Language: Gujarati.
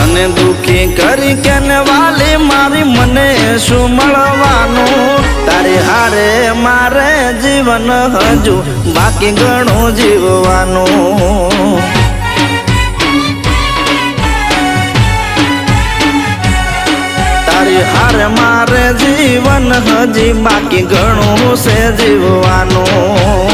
તને દુખી કરી કેને વાલી મારી મને શું મળવાનું તારી હારે મારે જીવન હજુ બાકી ઘણું જીવવાનું તારી હારે મારે જીવન હજી બાકી ઘણું છે જીવવાનું